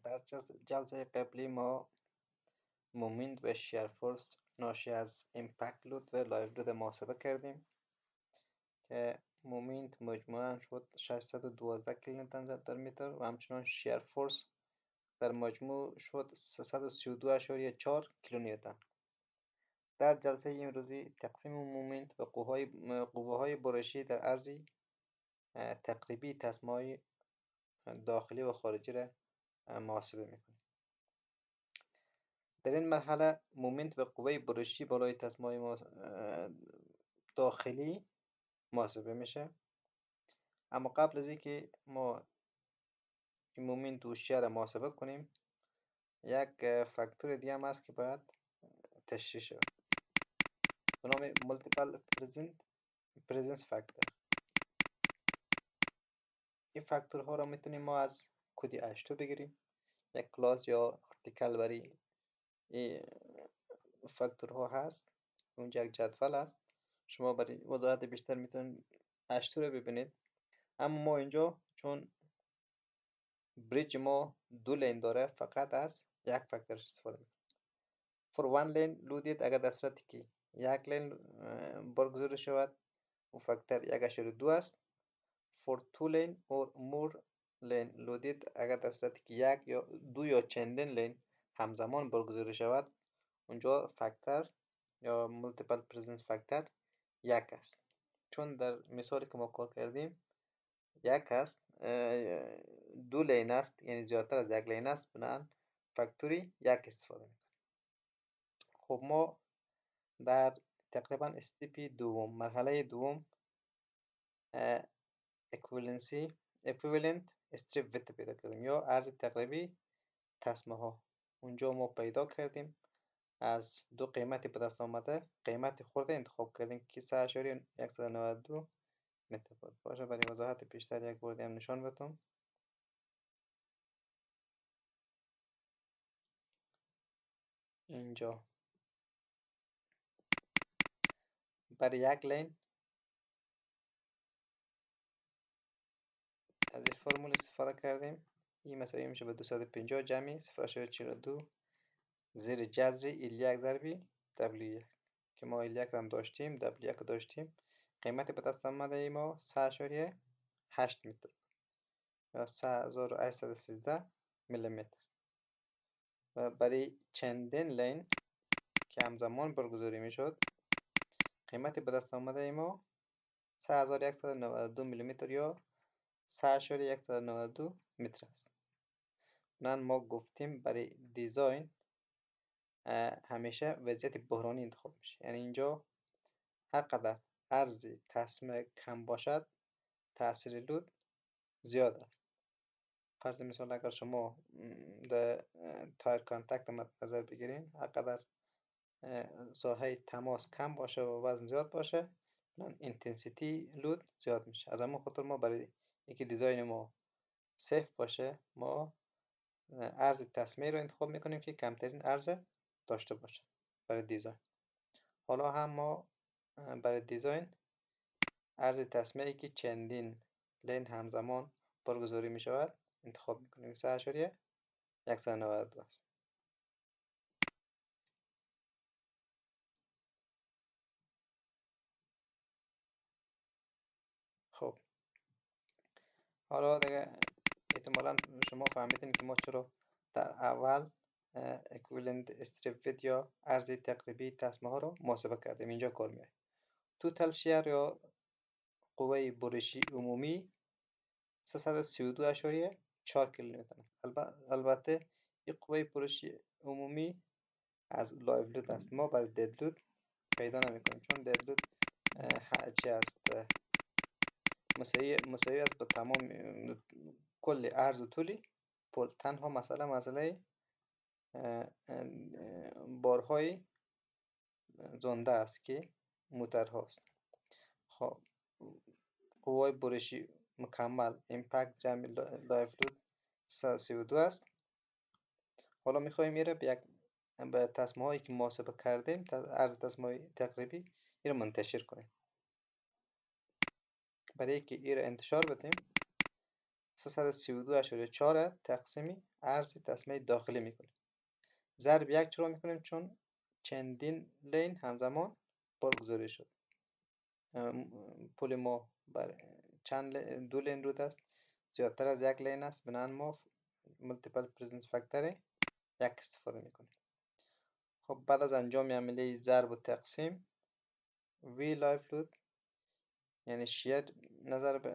در جلسه قبلی ما مومنت و شیر فورس ناشی از امپکت لود و لایو لود محاسبه کردیم که مومنت مجموعاً شد 612 کیلونیوتن در متر و همچنان شیر فورس در مجموع شد 332.4 کیلونیوتن. در جلسه امروزی تقسیم مومنت و قوه‌های برشی در عرض تقریبی تصمیم‌های داخلی و خارجی را محاسبه میکنیم. در این مرحله مومنت و قوه برشی بالای تصمیم‌های داخلی محاسبه میشه. اما قبل از اینکه ما این مومنت و شیر را محاسبه کنیم، یک فاکتور دیگه هم هست که باید تشریح شود به نام مولتیپل پرزنس فاکتور. این فاکتورها را میتونیم ما از کد H2 بگیریم. یک کلاس یا آرتیکل برای این فاکتورها هست. اونجا یک جدول هست. شما برای وضاحت بیشتر میتونید H2 رو ببینید. اما ما اینجا چون بریج ما دو لین داره فقط از یک فاکتور استفاده میکنیم. for one lane loaded اگر در صورتی که یک لین برگزیده شود و فاکتور 1.2 است. for two lane or more lane loaded اگر در صورتی که یک یا دو یا چندین لین همزمان برگزیده شود اونجا فاکتور یا multiple presence فاکتور یک است. چون در مثالی که ما کار کردیم یک است، دو لین است، یعنی زیادتر از یک لین است، بنابراین فاکتوری یک استفاده میکنیم. خب ما در تقریبا استپی دوم، مرحله دوم، equivalent strip width پیدا کردیم یا عرض تقریبی تسمه ها. اونجا ما پیدا کردیم از دو قیمتی به دست آمده قیمت خورده انتخاب کردیم که 3.192 متر بود. باشه برای وضاحت بیشتر یک بار هم نشان بدم. اینجا برای یک لین از این فرمول استفاده کردیم. این مساوی میشه به 250 جمعی 0.42 زیر جذر L1 ضربی W1 که ما L1 رو هم داشتیم، W1 رو داشتیم. قیمت به دست آمده ای ما 3.8 متر یا 3813 میلیمتر. و برای چندین لین که همزمان برگزاری میشد قیمت به دست آمده ای ما 3192 میلیمتر یا 3.192 متر است. ما گفتیم برای دیزاین همیشه وضعیت بحرانی انتخاب میشه، یعنی اینجا هر قدر عرض تسمه کم باشد تاثیر لود زیاد است. فرض مثال اگر شما در تایر کانتکت مد نظر بگیرین، هر قدر ساحه تماس کم باشه و وزن زیاد باشه اینتنسیتی لود زیاد میشه. از همون خاطر ما برای اینکه دیزاین ما سیف باشه ما عرض تسمه رو انتخاب میکنیم که کمترین عرض داشته باشه برای دیزاین. حالا هم ما برای دیزاین عرض تسمه ای که چندین لین همزمان برگزاری می شود انتخاب میکنیم. 3.192 است. خب حالا دیگه احتمالا شما فهمیدین که ما چرا در اول equivalent strip width یا عرض تقریبی تسمه ها رو محاسبه کردیم. اینجا کار میاد. توتال شیر یا قوه برشی عمومی 332.4 کیلونیوتن است. البته این قوه برشی عمومی از لایو لود است. ما برای دد لود پیدا نمی کنیم چون دد لود چی است مساوی است با تمام کل عرض و طولی پل. تنها مسئله بارهای زنده است که موتر هاست. خب قوای برشی مکمل امپکت جمع لایو لود 332 است. حالا میخوایم میره به تسمه هایی که محاسبه کردیم عرض تسمه های تقریبی این رو منتشر کنیم. برای که این رو انتشار بدیم 332.4 تقسیم عرض تسمه داخلی میکنیم. ضرب یک چرا میکنیم؟ چون چندین لین همزمان برگزاری شد. پول ما بر دو لین رود است، زیادتر از یک لین است، بنابراین ما مولتیپل پرزنس فاکتور یک استفاده میکنیم. خب بعد از انجام عملیه ضرب و تقسیم وی لایفلود یعنی شیر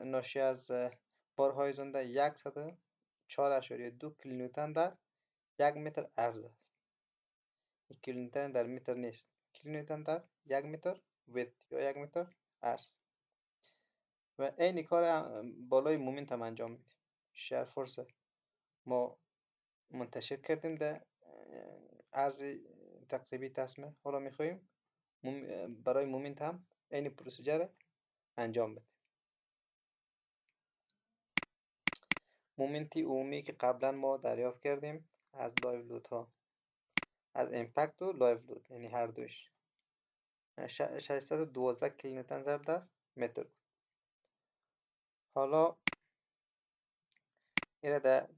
ناشی از بارهای زنده 104.2 کیلونیوتن در یک متر عرض است. کیلونیوتن در متر نیست، کیلونیوتن در یک متر ویت یا یک متر عرض. و این کار بالای مومنت هم انجام میدیم. شیر فورس ما منتشر کردیم در عرض تقریبی تسمه. حالا میخوایم برای مومنت هم این پروسیجر انجام بدیم. مومنتی عمومی که قبلا ما دریافت کردیم از لایو لود ها، از امپکت و لایو لود، یعنی هر دوش 612 کیلونیوتن ضرب در متر بود. حالا این در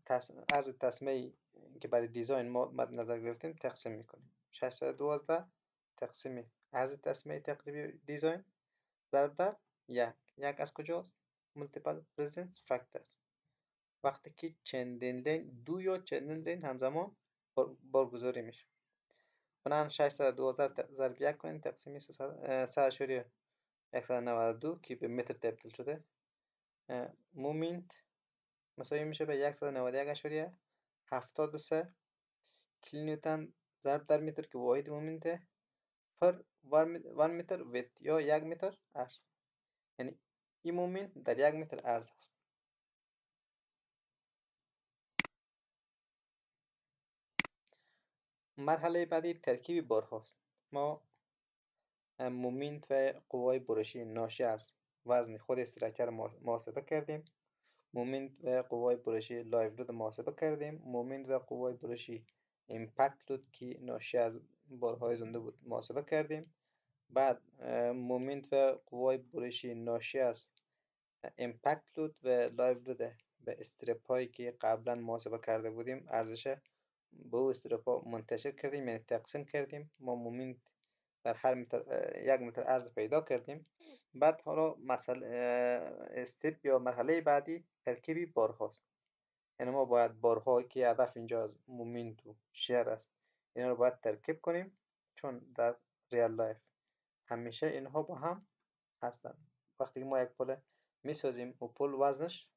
عرض تسمه که برای دیزاین ما مد نظر گرفتیم تقسیم میکنیم. 612 تقسیم عرض تسمه تقریبی دیزاین ضرب در یک از کجاست؟ مولتیپل پرزنس فاکتور. وقتی که چندین لین، دو یا چندین لین همزمان برگزاری میشه. بنابراین 612 ضرب یک کنیم تقسیم 3.192 که به متر تبدیل شده. مومنت مساوی میشه به 191.73 کیلونیوتن ضرب در متر که واحد مومنت پر 1 متر ویت یا 1 متر عرض. یعنی این مومنت در 1 متر عرض است. مرحله بعدی ترکیب بارهاست. ما مومنت و قوای برشی ناشی از وزن خود استراکچر محاسبه کردیم. مومنت و قوای برشی لایو لود محاسبه کردیم. مومنت و قوای برشی امپکت لود که ناشی از بارهای زنده بود محاسبه کردیم. بعد مومنت و قوای برشی ناشی از امپکت لود و لایو لود به استرپ هایی که قبلا محاسبه کرده بودیم ارزش به او استرپ ها منتشر کردیم، یعنی تقسیم کردیم. ما مومنت در هر متر 1 متر عرض پیدا کردیم. بعد حالا استپ یا مرحله بعدی ترکیبی بارهاست. یعنی ما باید بارها که هدف اینجا از مومنت و شیر است اینا رو باید ترکیب کنیم، چون در ریال لایف همیشه اینها با هم هستن. وقتی که ما یک پل میسازیم و پل وزنش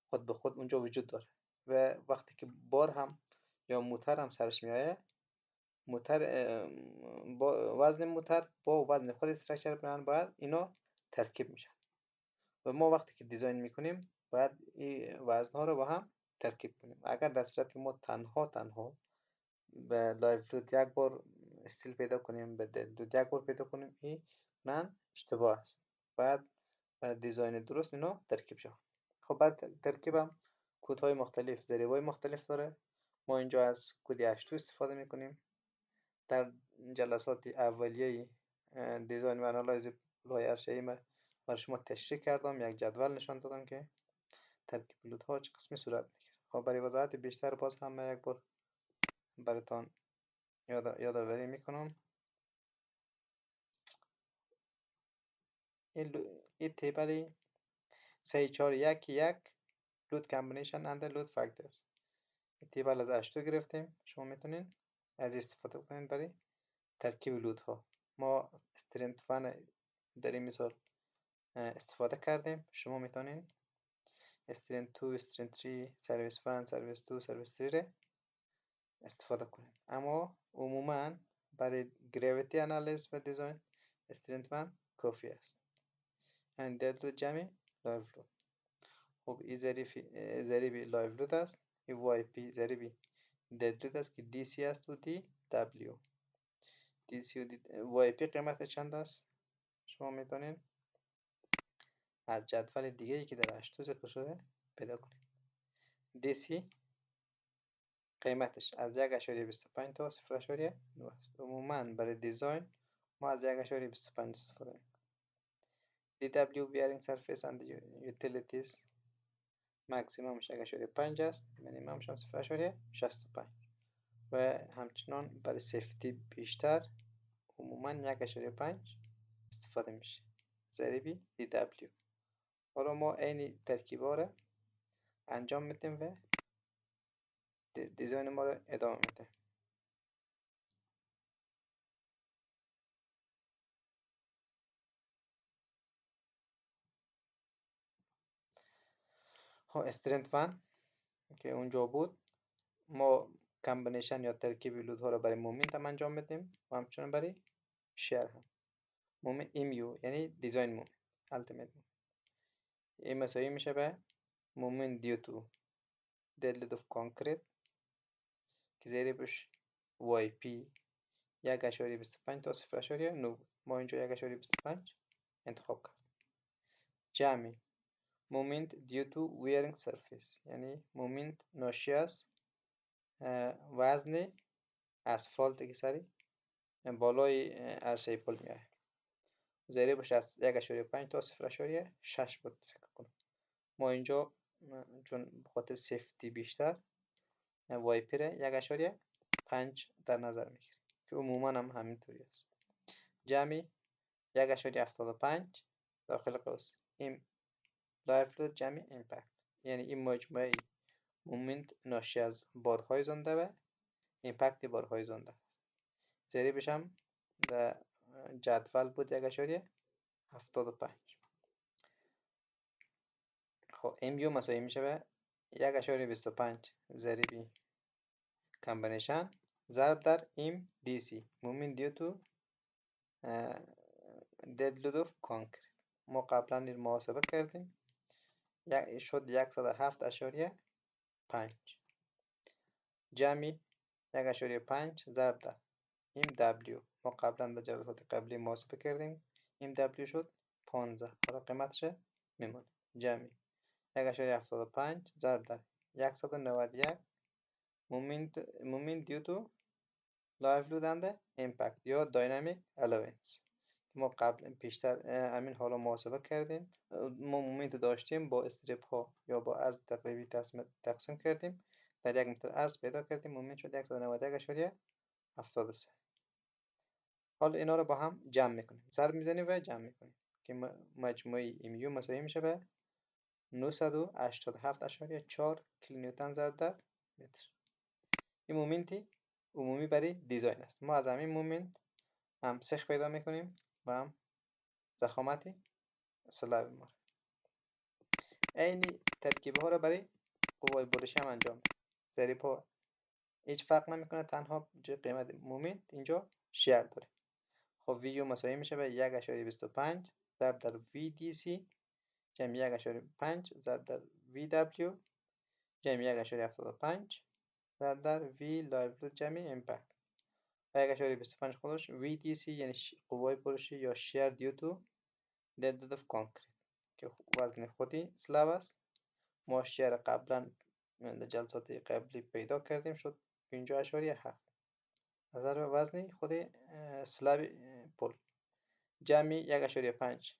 خود به خود اونجا وجود داره و وقتی که بار هم یا موتر هم سرش میایه، موتر با وزن موتر با وزن خود استراکچر برن باید اینا ترکیب میشن و ما وقتی که دیزاین میکنیم باید این وزن ها رو با هم ترکیب کنیم. اگر در صورت که ما تنها به لایو لود یک بار استیل پیدا کنیم، به دد لود یک بار پیدا کنیم، این نه اشتباه است. باید برای دیزاین درست اینا ترکیب شود. خب برای ترکیبم کودهای مختلف، ضریبای مختلف داره. ما اینجا از کد H2 استفاده میکنیم. در جلسات اولیه دیزاین و انالایز لایه ارشه‌ای ما برای شما تشریح کردم، یک جدول نشان دادم که ترکیب لودها چه قسمی صورت میگیره. خب برای وضاحت بیشتر باز هم یک بار براتان یادآوری میکنم. این تیبل 341 لود کامبینیشن اند لود فاکتورز، این تیبل از H2 گرفتیم. شما میتونین از استفاده کنید برای ترکیب لودها. ما استرنت فن در این مثال استفاده کردیم. شما میتونین استرنت 2، استرنت 3، سرویس 1، سرویس 2، سرویس 3 استفاده کنید. اما عموما برای گریویتی انالیز و دیزاین استرنت 1 کافی است. یعنی دد لود جمع لایو لود. خب این ضریب لایو لود است. این وای پی ضریب دد لود است که دی سی است و دی دبلیو. دی سی و دی وای پی قیمت چند است؟ شما میتونین از جدول دیگه ای که در H2 ذکر شده پیدا کنید. دی سی قیمتش از 1.25 تا 0.9 است. عموما برای دیزاین ما از 1.25 استفاده میکنیم. DW Bearing Surface and Utilities مکسیممش 1.5 است، مینیممش هم 0.65 و همچنان برای سیفتی بیشتر عموما 1.5 استفاده میشه ضریبی DW. حالا ما این ترکیبا رو انجام میدیم و دیزاین ما رو ادامه میدیم. ها استرنت ون که اونجا بود، ما کامبینیشن یا ترکیب لودها رو برای مومنت هم انجام میدیم و همچنان برای شیر هم. مومنت ایمیو یعنی دیزاین مومنت التیمیت مومنت این مساوی میشه به مومنت دیو تو دد لود اف کانکریت که ضریبش وای پی 1.25 تا 0.9 بود. ما اینجا 1.25 انتخاب کرد. جمع مومنت دیو تو ویرینگ سرفیس یعنی مومنت ناشی از وزن اسفالت که سری بالای عرصه پل میاد. ضریبش از 1.5 تا 0.6 بود فکر کنم. ما اینجا چون بخاطر سیفتی بیشتر وایپر 1.5 در نظر میگیریم که عموما هم همینطوری است. جمعی 1.75 داخل قوس این لایف لود جمع ایمپکت یعنی این مجموعه مومنت ناشی از بارهای زنده و ایمپکت بارهای زنده است. ضریبش هم در جدول بود 1.75. خب ام یو مساوی میشه به 1.25 ضریبی کامبینیشن ضرب در ام دی سی مومنت دیو تو دد لود اف کانکریت. ما قبلا این محاسبه کردیم شد 107.5 جمعی 1.5 ضرب در ام دبلیو. ما قبلا در جلسات قبلی محاسبه کردیم ام دبلیو شد 15. حالا قیمتش میمونه جمعی 1.75 ضرب در 191 مومنت دیو تو لایف لود اند ایمپکت یا داینامیک الاونس. ما قبل پیشتر همین حالا محاسبه کردیم. ما مومنت داشتیم با استریپ ها یا با عرض تقریبی تقسیم کردیم در 1 متر عرض پیدا کردیم مومنت شد 191.73. حالا اینا رو با هم جمع میکنیم ضرب میزنیم و جمع میکنیم که مجموعه ایمیو مساوی میشه به 987.4 کیلونیوتن ضرب در متر. این مومنتی عمومی برای دیزاین است. ما از همین مومنت هم سخت پیدا میکنیم و هم ضخامت سلب ما. این ترکیب ها رو برای قوای برشی هم انجام میدیم. ضریب ها هیچ فرق نمیکنه، تنها قیمت مومنت اینجا شیر داره. خب وی یو مساوی میشه به 1.25 ضرب در وی دی سی جمع 1.5 ضرب در وی دبلیو جمع 1.75 ضرب در وی لایف لود جمع ایمپکت. 1.25 خودش وی دی سی یعنی قوای برشی یا شیر دیو تو دد لود اف کانکریت که وزن خودی سلب است. ما شیر قبلا در جلسات قبلی پیدا کردیم شد 50.7 نظر به وزن خود سلب پل. جمعی 1.5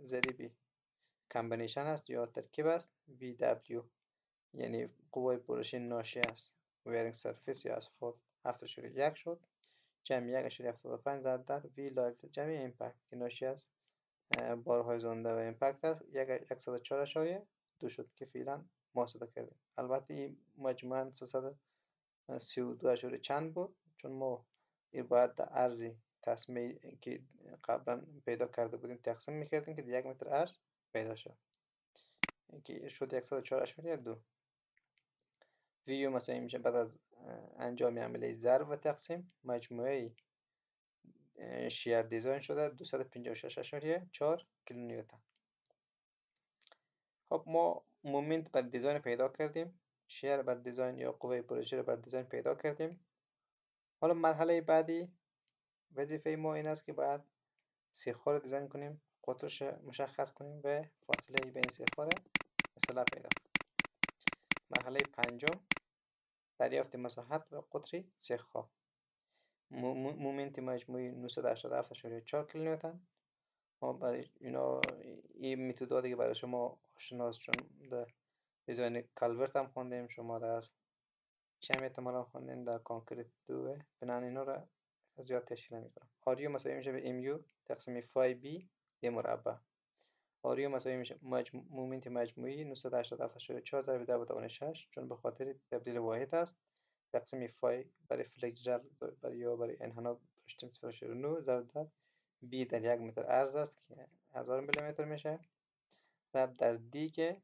ضریبی کامبینیشن است یا ترکیب است VW یعنی قوه برشی ناشی از ویرینگ سرفیس یا اسفالت 7.1 شد جمع 1.75 ضرب در وی لایف جمع ایمپکت که ناشی از بارهای زنده و ایمپکت است 104.2 شد که فعلا محاسبه کردیم. البته این مجموعاً 332 چند بود چون ما این باید در ارزی تصمیه که قبلا پیدا کرده بودیم تقسیم میکردیم که 1 متر ارز پیدا شد که شد 104.2. ویو مثلا میشه بعد از انجام عملیه ضرب و تقسیم مجموعه شیر دیزاین شده 256.4 کیلونیوتن. خب ما مومنت بر دیزاین پیدا کردیم، شیر بر دیزاین یا قوه برشی بر دیزاین پیدا کردیم. حالا مرحله بعدی وظیفه ما این است که باید سیخ‌ها رو دیزاین کنیم، قطرش مشخص کنیم و فاصله بین سیخ‌ها رو مثلا پیدا کنیم. مرحله پنجم دریافت مساحت و قطر سیخ‌ها. مومنت مجموعی 987.4 کیلونیوتن. ما برای اینا این متد دیگه برای شما آشناست چون در دیزاین کالورت هم خوندیم، شما در چی هم احتمالا خوندین، در کانکریت 2. بنابراین اینا را زیاد تشکیل نمیکنم. آریو مساوی میشه به ام یو تقسیم فای بی دی مربع. آریو مساوی میشه مومنت مجموعی 987.4 ضرب 10 به توان 6 چون به خاطر تبدیل واحد است تقسیم فای برای فلکسور برای انحنا داشتیم 0.9 ضرب در بی در 1 متر عرض است که 1000 میلیمتر میشه ضرب در دی که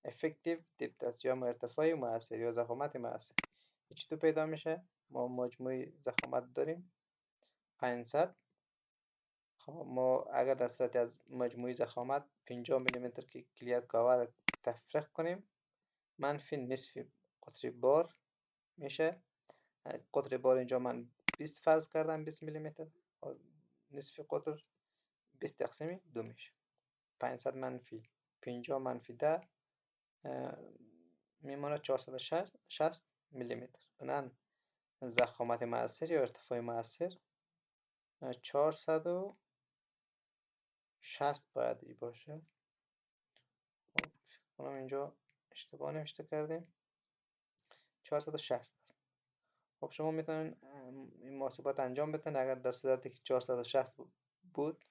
افکتیو دیپت است یا ارتفاع مؤثر یا ضخامت مؤثر. هیچ تو پیدا میشه. ما مجموعی ضخامت داریم 500. خب ما اگر در صورت از مجموعی ضخامت 50 میلیمتر که کلیر کاور تفریق کنیم منفی نصف قطر بار میشه. قطر بار اینجا من 20 فرض کردم 20 میلیمتر، نصف قطر 20 تقسیم 2 میشه. 500 منفی 50 منفی 10 میمونه 460 میلیمتر. بنابراین ضخامت مؤثر یا ارتفاع مؤثر 460 باید ای باشه. خب فکر کنم اینجا اشتباه نوشته کردیم، 460 است. خب شما میتونین این محاسبات انجام بدین. اگر در صورتی که 460 بود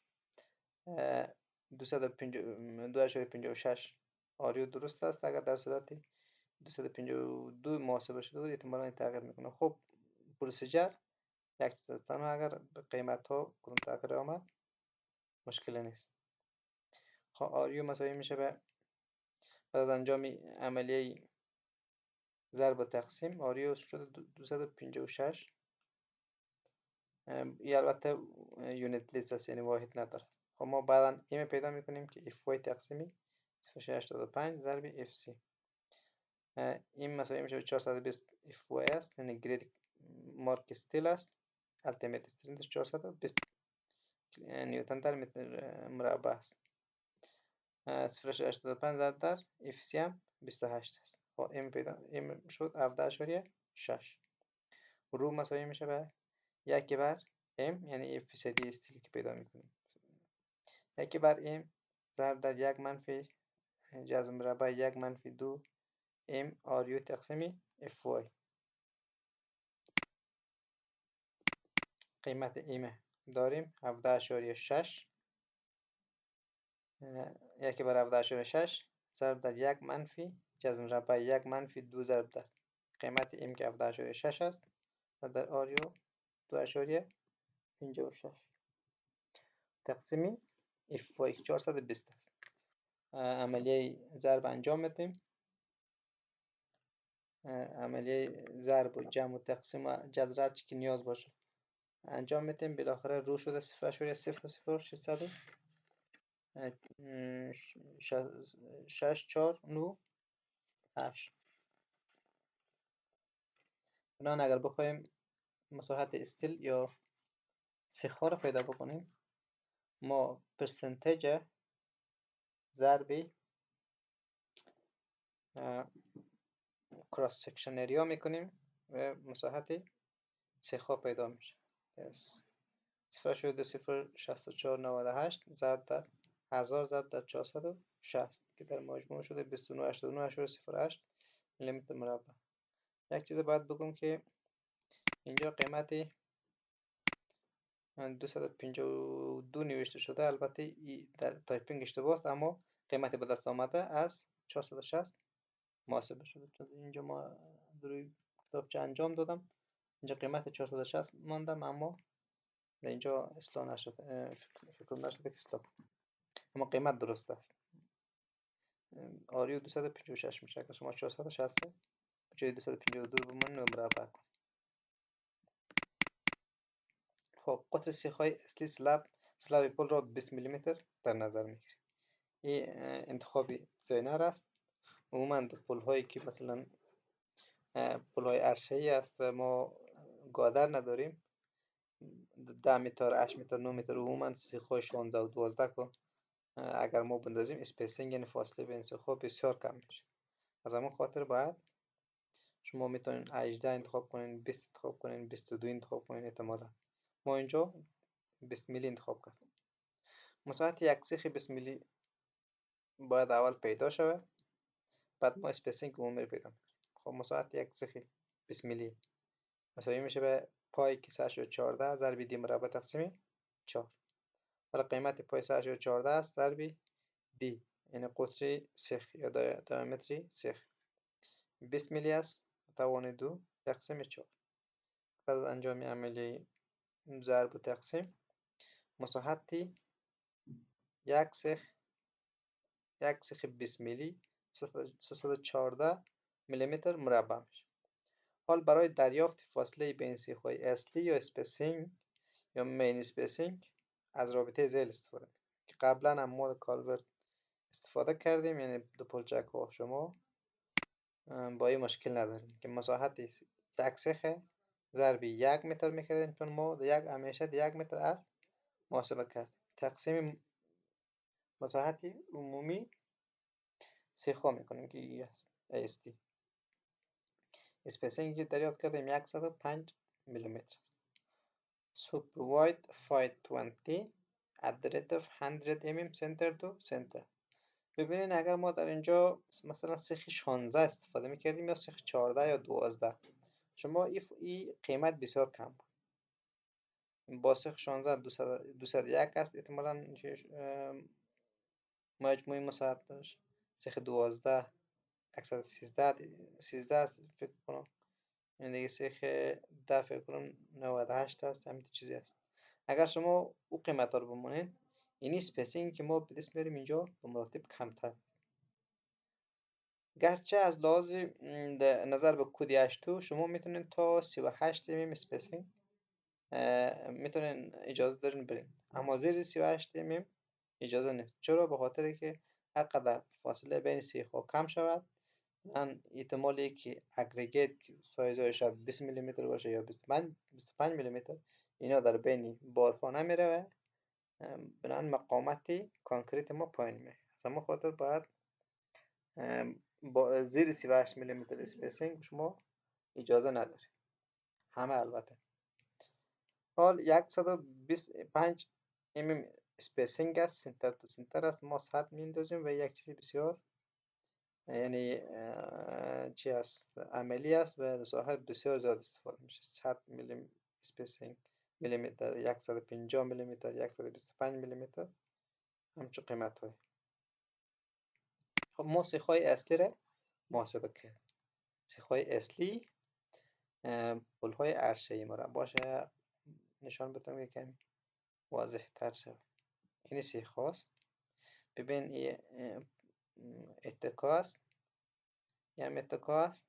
2.56 آریو درست است. اگر در صورتی 252 محاسبه شده بود احتمالاً این تغییر میکنه. خب پروسیجر یک چیز است، تنها اگر به قیمت ها کدوم تغییر آمد مشکلی نیست. خب آریو مساوی میشه به بعد از انجام عملیه ضرب و تقسیم آریو شده 256. این البته یونت لیست است یعنی واحد نداره. خب ما بعدا این پیدا میکنیم که اف وای تقسیمی 0.85 ضرب اف سی این مساوی میشه به 420 اف وای است یعنی گرید مارک استیل است. التیمیت استرنتش 420 نیوتن در متر مربع است. 0.85 ضرب در اف سی هم 28 است. خب این شد 17.6. رو مساوی میشه به 1 بر ام یعنی اف فیصدی استیلی که پیدا میکنیم 1 بر ام ضرب در 1 منفی جذر مربع 1 منفی 2 ام آریو تقسیمی اف وای. قیمت ام داریم 17.6 1 بر 17.6 ضرب در 1 منفی جذر مربع 1 منفی 2 ضرب در قیمت ام که 17.6 است در آریو 2.56 تقسیمی اف وای 420 است. عملیه ضرب انجام میدیم. عملیه ضرب و جمع و تقسیم و جذر که نیاز باشه انجام میدیم. بالاخره رو شده 0.00609 8. بنابراین اگر بخوایم مساحت استیل یا سیخ‌ها رو پیدا بکنیم ما پرسنتیج ضرب کراس سکشن اریا میکنیم و مساحت سیخ‌ها پیدا میشه. 0.06498 ضرب در 1000 ضرب در 460 که در مجموع شده 2989.08 میلیمتر مربع. یک چیز باید بگم که اینجا قیمت 252 نوشته شده، البته در تایپینگ اشتباه است اما قیمت به دست آمده از 460 محاسبه شده. چون اینجا ما روی کتابچه انجام دادم اینجا قیمت 460 ماندم اما اینجا اصلاح نشده، فکر نشده که اصلاح کنم اما قیمت درست است. آریو 256 میشه اگر شما 460 جای 252 رو بمانید و مربع کن. خب قطر سیخ‌های اصلی سلاب پل را 20 میلیمتر در نظر میگیریم. این انتخاب دیزاینر است. عموما پل هایی که مثلا پل های عرشه‌ای است و ما گادر نداریم 10 متر 8 متر 9 متر عموما سیخ‌های 16 و 12 که اگر ما بندازیم اسپیسینگ یعنی فاصله بین سیخ‌ها بسیار کم میشه. از همون خاطر باید شما میتونین 18 انتخاب کنین 20 انتخاب کنین 22 انتخاب کنین. احتمالا ما اینجا 20 میلی انتخاب کردیم. مساحت یک سیخ 20 میلی باید اول پیدا شود. بعد ما اسپیسینگ عمومی رو پیدا میکنیم. خب مساحت یک سیخ 20 میلی مساوی میشه به پای که 114 ضرب دی مربع تقسیم 4. حالا قیمت پای 114 است ضرب دی، یعنی قطر سیخ یا دیامتری سیخ 20 میلی است، توان 2 تقسیم 4. بعد از انجام عملیه ضرب و تقسیم مساحتی یک سیخ 20 میلی 314 میلیمتر مربع میشه. حال برای دریافت فاصله بین سیخ‌های اصلی یا اسپیسینگ یا مین اسپیسینگ از رابطه ذیل استفاده میکنیم که قبلا هم ما کالورت استفاده کردیم، یعنی دو پلچک ها شما با این مشکل نداریم که مساحت یک سیخ ضرب 1 متر میکردیم، چون ما همیشه 1 متر عرض محاسبه کردیم. تقسیم مساحت عمومی سیخ ها میکنیم که ای است AST. اسپیسینگ که دریافت کردیم 105 میلیمتر است. Super wide 520 at the rate of 100 mm center to center. ببینید اگر ما در اینجا مثلا سیخ 16 استفاده میکردیم یا سیخ 14 یا 12، شما این قیمت بسیار کم بود. با سیخ 16 201 است احتمالا مجموعی مساحت داشت. سیخ 12 113 است فکر کنم، این دیگه سیخ 10 فکر کنم 98 است، همین چیزی است. اگر شما او قیمت ها رو بمونین، این اسپیسینگ که ما به دست میاریم اینجا به مراتب کمتر. گرچه از لحاظ نظر به کد 82 شما میتونین تا 38 mm اسپیسینگ میتونین اجازه دارین برین، اما زیر 38 mm اجازه نیست. چرا؟ به خاطر که هر قدر فاصله بین سیخ ها کم شود، احتمالی که اگریگیت سایز شاید 20 میلیمتر باشه یا 25 میلیمتر، اینا در بین بارها نمیره و بنابراین مقاومت کانکریت ما پایین میره. از همون خاطر باید با زیر 38 میلیمتر اسپیسینگ شما اجازه نداری، همه البته. حال 125 mm اسپیسینگ است، سنتر تو سنتر است، ما سطح میندازیم و یک چیز بسیار یعنی چی است عملی است و صاحب بسیار زیاد استفاده میشه. 100 میلی اسپیسینگ میلیمتر، 150 میلیمتر، 125 میلیمتر، همچون قیمت های. خب ما سیخ‌های اصلی را محاسبه کردیم. سیخ‌های اصلی پل‌های عرشه‌ای مربع نشان بدم یکم واضح تر شد. این سیخ هاست. ببین این اتکا است، یه هم اتکا است.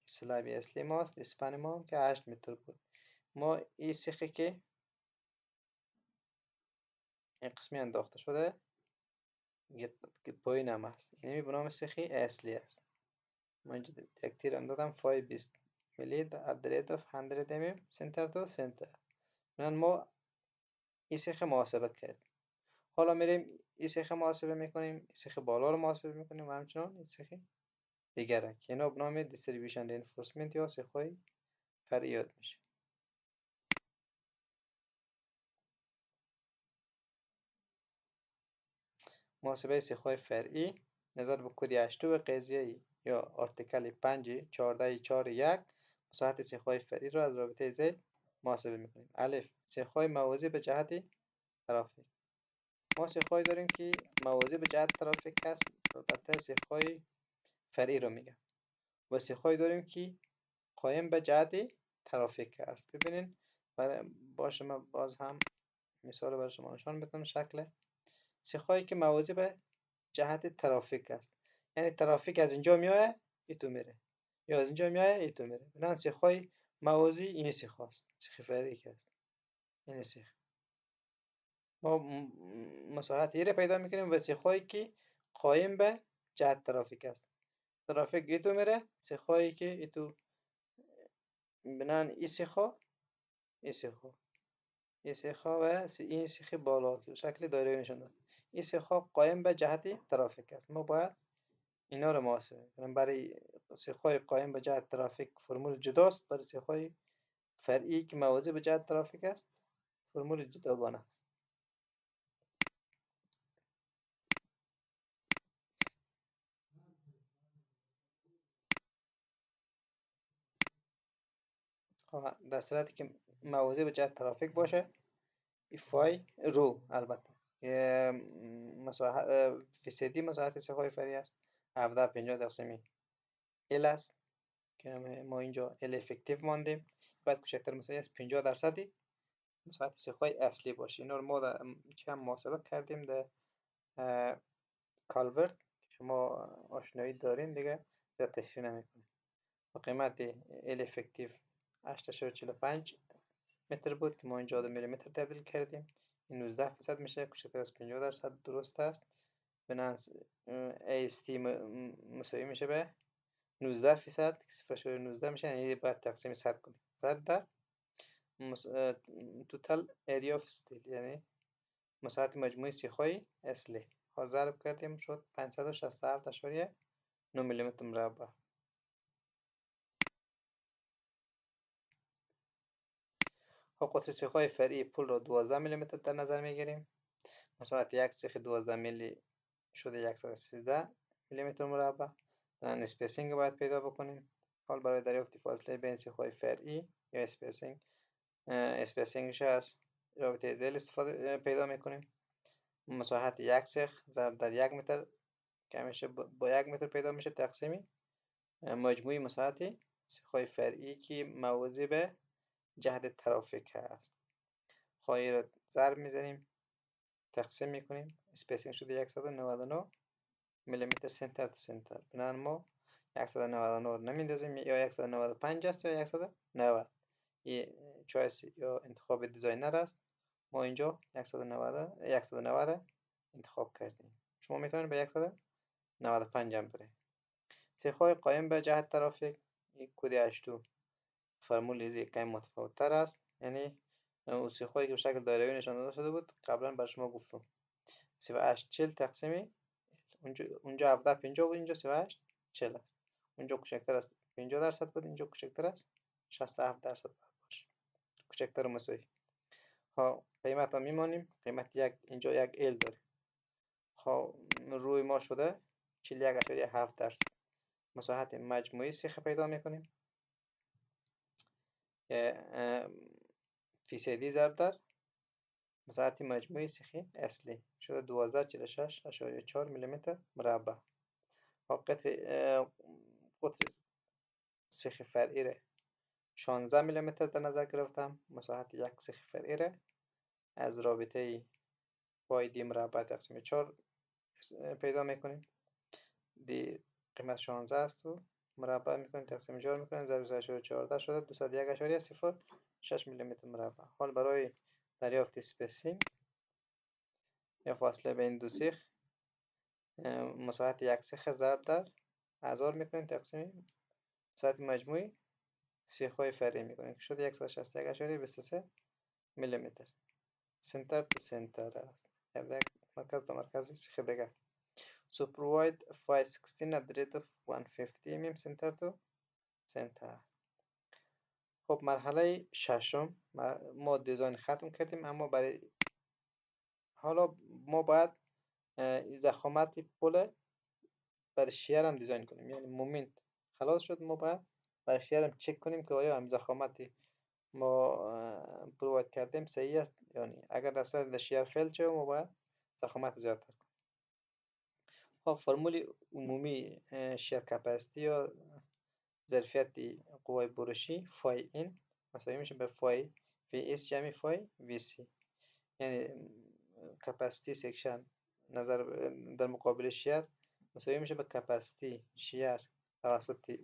سلابی اصلی ماست، اسپن ما هم که 8 متر بود. ما این سیخی که این قسمی انداخته شده که پایین هم هست، اینمی به نام سیخی اصلی است. ما اینجا یک تیر هم دادم 520 میلی at the rate of 100 mm center to center. ما این سیخ محاسبه کردیم. حالا میریم این سیخ محاسبه میکنیم، این سیخ بالا رو محاسبه میکنیم و همچنان این سیخ دیگره که اینا به نام دیستریبیوشن رینفورسمنت یا سیخ‌های فرعی یاد میشه. محاسبه سیخ‌های فرعی نظر به کد 82 قضیه یا آرتیکل 5.14.4.1 مساحت سیخ‌های فرعی را از رابطه ذیل محاسبه میکنیم. الف سیخ‌های موازی به جهت ترافیک. ما سیخ‌هایی داریم که موازی به جهت ترافیک است، البته سیخ‌های فرعی رو میگم، و سیخ‌هایی داریم که قایم به جهت ترافیک است. ببینین باشه من باز هم مثال برای شما نشان بدم. شکل سیخ‌هایی که موازی به جهت ترافیک است، یعنی ترافیک از اینجا میاد ایتو میره یا از اینجا میاد ایتو میره. بنابراین سیخ‌های موازی این سیخ هاست، سیخ فرعی است. این سیخ ما مساحت رو پیدا میکنیم و سیخ‌هایی که قایم به جهت ترافیک است. ترافیک ایتو میره، سیخ‌هایی که ایتو بنان این سیخ‌ها این سیخ‌ها و این سیخ بالا که شکل دایره نشون داد، این سیخ‌ها قایم به جهت ترافیک است. ما باید اینا رو محاسبه کنیم. برای سیخ‌های قایم به جهت ترافیک فرمول جداست، برای سیخ‌های فرعی که موازی به جهت ترافیک است فرمول جداگانه است. در صورتی که موازی به جهت ترافیک باشه فای رو البته فیصدی مساحت سیخای فرعی است 1750 تقسیم ال است که ما اینجا ال افکتیو ماندیم باید کوچکتر مساوی از 50% مساحت سیخای اصلی باشه. اینا رو ما چند محاسبه کردیم در کالورت که شما آشنایی دارین دیگه زیاد تشریح نمیکنیم. با قیمت ال افکتیو 8.45 متر بود که ما اینجا به میلیمتر تبدیل کردیم. این 19% میشه، کوچکتر از 50% درست است. بنابراین AST مساوی میشه به 19%، 0.19 میشه، یعنی باید تقسیم 100 کنیم. 100 در توتال اریا اف استیل یعنی مساحت مجموعی سیخهای اصلی ها ضرب کردیم شد 567.9 میلیمتر مربع. قطر سیخهای فرعی پل را 12 میلیمتر در نظر میگیریم. مساحت یک سیخ 12 میلی شده 113 میلیمتر مربع. اسپیسینگ رو باید پیدا بکنیم. حال برای دریافت فاصله بین سیخهای فرعی یا اسپیسینگش از رابطه ذیل استفاده پیدا میکنیم. مساحت یک سیخ ضرب در 1 متر که همیشه با 1 متر پیدا میشه تقسیمی مجموعی مساحت سیخهای فرعی که موازی به جهت ترافیک هست. خواهی را ضرب میزنیم تقسیم میکنیم. اسپیسینگ شده 199 میلیمتر سنتر تا سنتر. بنابراین ما 199 نمیندازیم، یا 195 است یا 190. این چویس یا انتخاب دیزاینر است. ما اینجا 190 انتخاب کردیم. شما میتونید به 195 هم برید. سیخ‌های قائم به جهت ترافیک یک کد 82 فرمول یک کمی متفاوت تر است، یعنی اون سیخ‌هایی که به شکل دایره‌ای نشان داده شده بود قبلا بر شما گفتم 3840 تقسیم اونجا 1750 بود، اینجا 3840 است. اونجا کوچکتر از 50% بود، اینجا کوچکتر از 67% باید باشه، کوچکتر مساوی. ها قیمت ها میمانیم. قیمت اینجا یک ال داره. ها روی ما شده 41.7%. مساحت مجموعی سیخ پیدا میکنیم فیصدی ضرب در مساحت مجموعی سیخی اصلی شده 1246.4 میلیمتر مربع. قطر سیخ فرعی را 16 میلیمتر در نظر گرفتم. مساحت یک سیخ فرعی را از رابطه پای دی مربع تقسیم 4 پیدا میکنیم. دی قیمت 16 است و مربع میکنیم تقسیم 4 میکنیم ضرب 14 شده 201.06 میلیمتر مربع. حال برای دریافت اسپیسینگ یا فاصله بین دو سیخ مساحت یک سیخ ضرب در 1000 میکنیم تقسیم مساحت مجموعی سیخ‌های فرعی میکنیم که شده 161.23 میلیمتر. سنتر تو سنتر است، یعنی یک مرکز تا مرکز سیخ دیگر. So provide 516 at the rate of 150 mm center to center. خب مرحله ششم ما دیزاین ختم کردیم، اما برای حالا ما باید ضخامت پل برای شیر هم دیزاین کنیم، یعنی مومنت خلاص شد، ما باید برای شیر هم چک کنیم که آیا هم ضخامتی ما پروواید کردیم صحیح است یا نه. اگر در صورت شیر فیل شه ما باید ضخامت زیادتر کنیم. خب فرمول عمومی شیر کپاسیتی یا ظرفیت قوای برشی فای این مساوی میشه به فای وی اس جمع فای وی سی، یعنی کپاسیتی سیکشن نظر در مقابل شیر مساوی میشه به کپاسیتی شیر توسط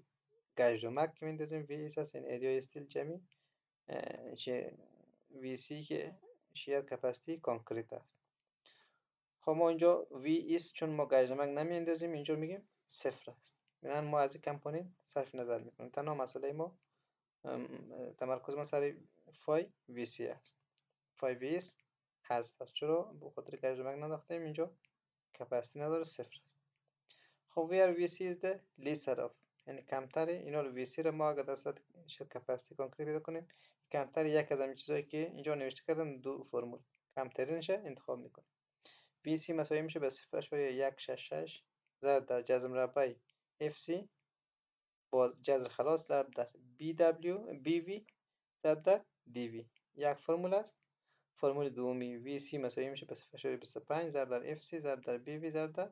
گژدمک که میندازیم وی اس است، یعنی ایریا استیل جمع وی سی که شیر کپاسیتی کانکریت است. خب ما اینجا وی اس چون ما گژدمک نمیندازیم اینجا میگیم صفر است. بنابراین ما از این کمپوننت صرف نظر میکنیم. تنها مسئله ما تمرکز ما سر فای وی سی است. فای وی اس حذف است، چرا؟ به خاطر گژدمک نداختیم، اینجا کپاسیتی نداره، صفر است. خب where وی سی is the lesser of، یعنی کمتره. اینا رو وی سی رو ما اگر در صورت کپاسیتی کانکریت پیدا کنیم کمتر یک از همین چیزایی که اینجا نوشته کردن دو فرمول کمترینشه انتخاب میکنیم. وی سی مساوی میشه به 0.166 ضرب در جذر مربع اف سی باز جذر خلاص ضرب در بی دبلیو بی وی ضرب در دیوی یک فرمول است. فرمول دومی وی سی مساوی میشه به 0.25 ضرب در اف سی ضرب در بی وی ضرب در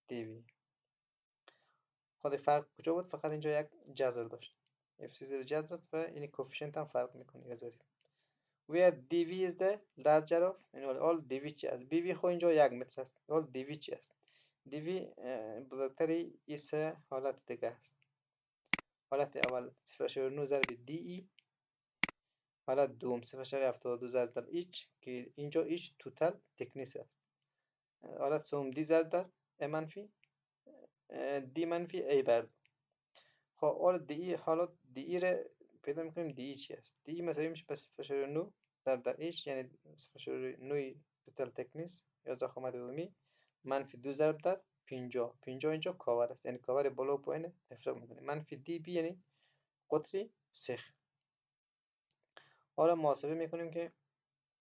دیوی. خود فرق کجا بود؟ فقط اینجا یک جذر داشت. اف سی زیر جذر است و این کوفیشنت هم فرق میکنه گذاری. where dv is the larger of all dv چی است؟ bv خو اینجا 1 متر است. all dv چی است؟ dv بزرگتری ای سه حالت دیگه است. حالت اول 0.9 ضرب دی، حالت دوم 0.72 ضرب در ایچ که اینجا ایچ توتال تکنیس است. حالت سوم دی ضرب در ای منفی دی منفی ای بر دو. خب حالا دی حالات دی را پیدا میکنیم. دی چی است؟ دی مساوی میشه به 0.9 ضرب در ایچ یعنی 0.9 توتال تکنیس یا ضخامت عمومی منفی 2 ضرب در 50. 50 اینجا کاور است یعنی کاور بالا و پایین تفریق میکنیم. منفی دی بی یعنی قطری سیخ. حالا محاسبه میکنیم که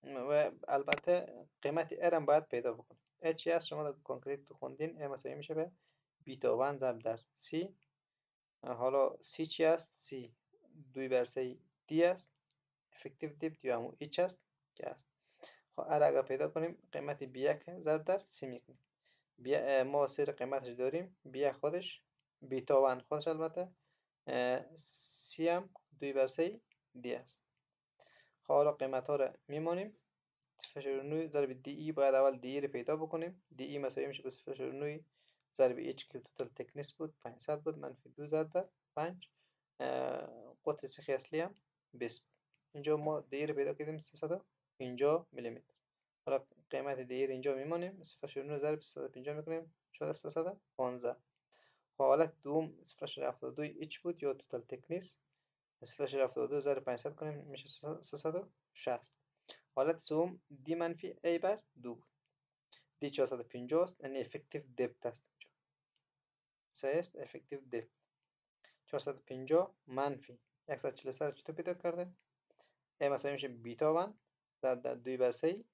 و البته قیمت R هم باید پیدا بکنیم. H هست شما در کنکریت تو خوندین. M مساوی میشه به بیتا 1 ضرب در C. حالا C چی است؟ C 2 بر 3 D است. افکتیو دیپت یا همون H است که است. خب R اگر پیدا کنیم قیمت B1 ضرب در C میکنیم. ما سیر قیمتش داریم. B1 خودش بیتا 1 خودش البته C هم 2 بر 3 D است. خب حالا قیمت ها رو میمانیم. 0.9 ضرب دی ای باید اول دی ای رو پیدا بکنیم. دی ای مساوی میشه به 0.9 ضرب ایچ که توتال تکنیس بود 500 بود منفی 2 ضرب در 5 قطر سیخی اصلی هم 20 بود. اینجا ما دی ای رو پیدا کردیم 350 میلی متر. حالا قیمت دی ای رو اینجا میمانیم. 0.9 ضرب 350 میکنیم شده 315. حالت دوم 0.72 ایچ بود یا توتال تکنیس. 0.72 ضرب 500 کنیم میشه 360. حالت سوم دی منفی ای بر دو بود. دی 450 است یعنی افکتیو دپت است. اینجا سه است افکتیو دپت 450 منفی 143 رو چطور پیدا کردیم؟ ای مساوی میشه بیتا 1 در 2 بر 3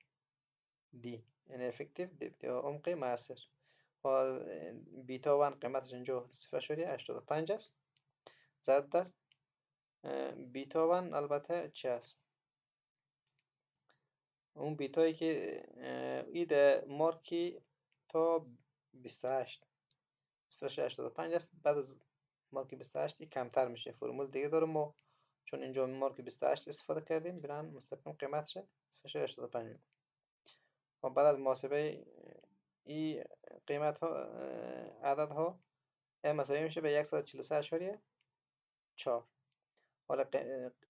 دی یعنی افکتیو دپت یا عمق مؤثر. بیتا 1 قیمتش اینجا 0.85 است ضرب در بیتا 1 البته چه است؟ اون بیتایی که ایده مارکی تا 28 0.85 است. بعد از مارک 28 کمتر میشه. فرمول دیگه داره ما چون اینجا مارک 28 استفاده کردیم برن مستقیم قیمتش 0.85 میکنه. و بعد از محاسبه این قیمت ها عدد ها مساوی میشه به 143.4. حالا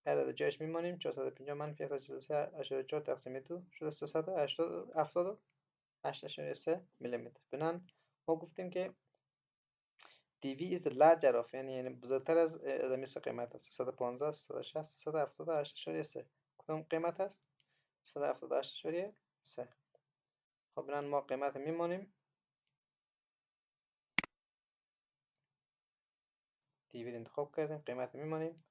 عدد جایش میمانیم 450 منفی 143.4 تقسیم 2 شده 378.3 میلی متر. بنان ما گفتیم که دیوی is the larger of یعنی بزرگتر از امیس قیمت است. 315 360 378.3 کدام قیمت است؟ 378.3. خب بنان ما قیمت میمانیم. دیوی رو انتخاب کردیم قیمت میمانیم.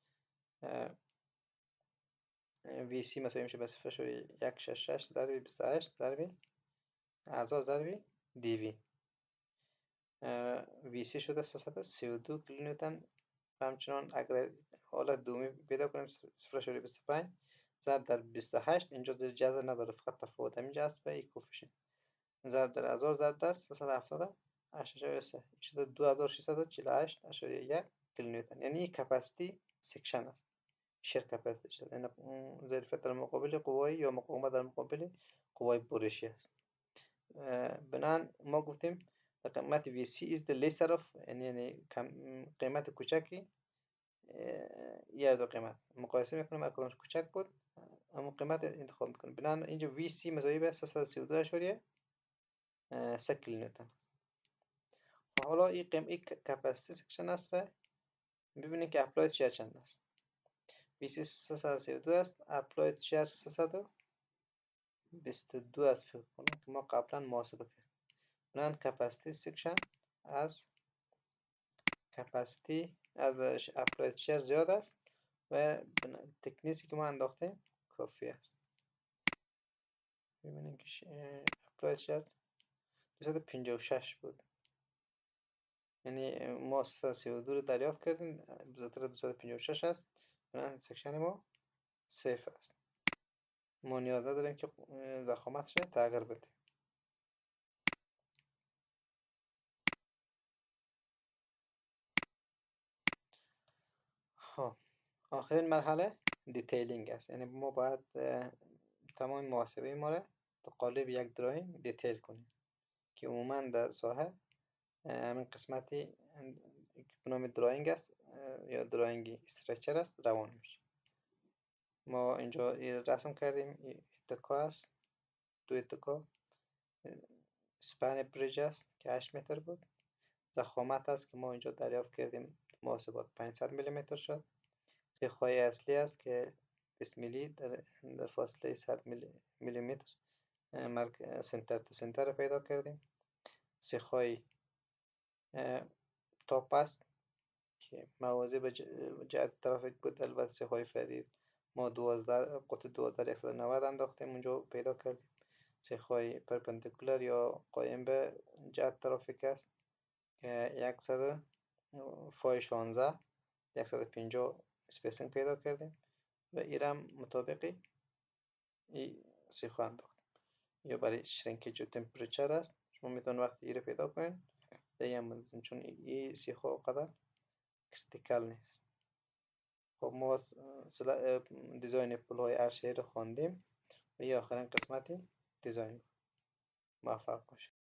وی سی مساوی میشه به 0.166 ضرب 28 ضرب اعضا ضرب دیوی. وی سی شده 332 کیلونیوتن. همچنان اگر حالت دومی پیدا کنیم 0.25 ضرب در 28 اینجا زیر جذر نداره فقط تفاوت همینجا است و این کوفیشنت ضرب در 1000 ضرب در 378.3 شده 2648.1 کیلونیوتن یعنی کپاسیتی سکشن است. شیر کپاسیتی شد یعنی ظرفیت در مقابل قوای یا مقاومت در مقابل قوای برشی است. بنان ما گفتیم قیمت VC is the lesser of یعنی قیمت کوچکی یه دو قیمت مقایسه میکنیم هر کدومش کوچک بود اما قیمت انتخاب میکنیم. بنابراین اینجا VC مساوی به 332.3 کیلونیوتن. خب حالا این کپاسیتی سکشن است و ببینید که اپلاید شیر چند است. VC 332 است اپلاید شیر 322 است فکر کنم که ما قبلا محاسبه کردیم. بنابراین کپاسیتی سکشن از کپاسیتی از اپلاید شیر زیاد است و تکنیسی که ما انداختیم کافی است. ببینیم که اپلاید شیر 256 بود یعنی ما 332 رو دریافت کردیم بزرگتر 256 است. بنابراین سکشن ما صفر است. ما نیاز نداریم که ضخامتش رو تغییر بدیم. خب آخرین مرحله دیتیلینگ است. یعنی ما باید تمام محاسبه ما را در قالب یک دراینگ دیتیل کنیم که عموما در ساحه همین قسمتی به نام دراینگ است یا دراینگ استرکچر است روان میشه. ما اینجا رسم کردیم، اتکا است، دو اتکا، سپن بریج است که 8 متر بود، ضخامت است که ما اینجا دریافت کردیم محاسبات 500 میلیمتر شد. سیخ‌های اصلی است که 20 میلی در فاصله 100 میلیمتر سنتر تا سنتر پیدا کردیم. سیخ‌های تاپ است که موازی به جهت ترافیک بود. البته سیخ‌های فرعی ما 12 قطر 12190 انداختیم اونجا پیدا کردیم. سیخ‌های پرپندیکولر یا قایم به جهت ترافیک است که 100 فای 16 150 اسپیسینگ پیدا کردیم و ایرم مطابقی ای سیخو انداختیم. یا برای شرینکیج و تمپریچر است، شما میتونید وقتی ایره پیدا کنید دیگه هم چون ای سیخو قدر کریتیکل نیست. خب ما دیزاین پلهای عرشه رو خواندیم و این آخرین قسمتی دیزاین. موفق باشید.